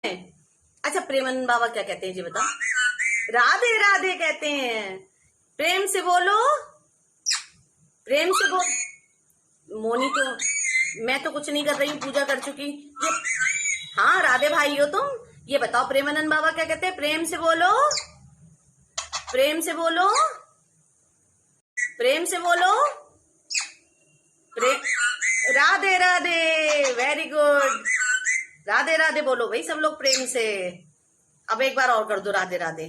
अच्छा, प्रेमानंद बाबा क्या कहते हैं जी बताओ? राधे राधे कहते हैं। प्रेम से बोलो, प्रेम से बोल। मोनी तो, मैं तो कुछ नहीं कर रही हूँ, पूजा कर चुकी ये। हाँ, राधे भाई हो तुम। ये बताओ प्रेमानंद बाबा क्या कहते हैं? प्रेम से बोलो, प्रेम से बोलो, प्रेम से बोलो। प्रेम, राधे राधे, वेरी गुड। राधे राधे बोलो भाई सब लोग प्रेम से। अब एक बार और कर दो राधे राधे।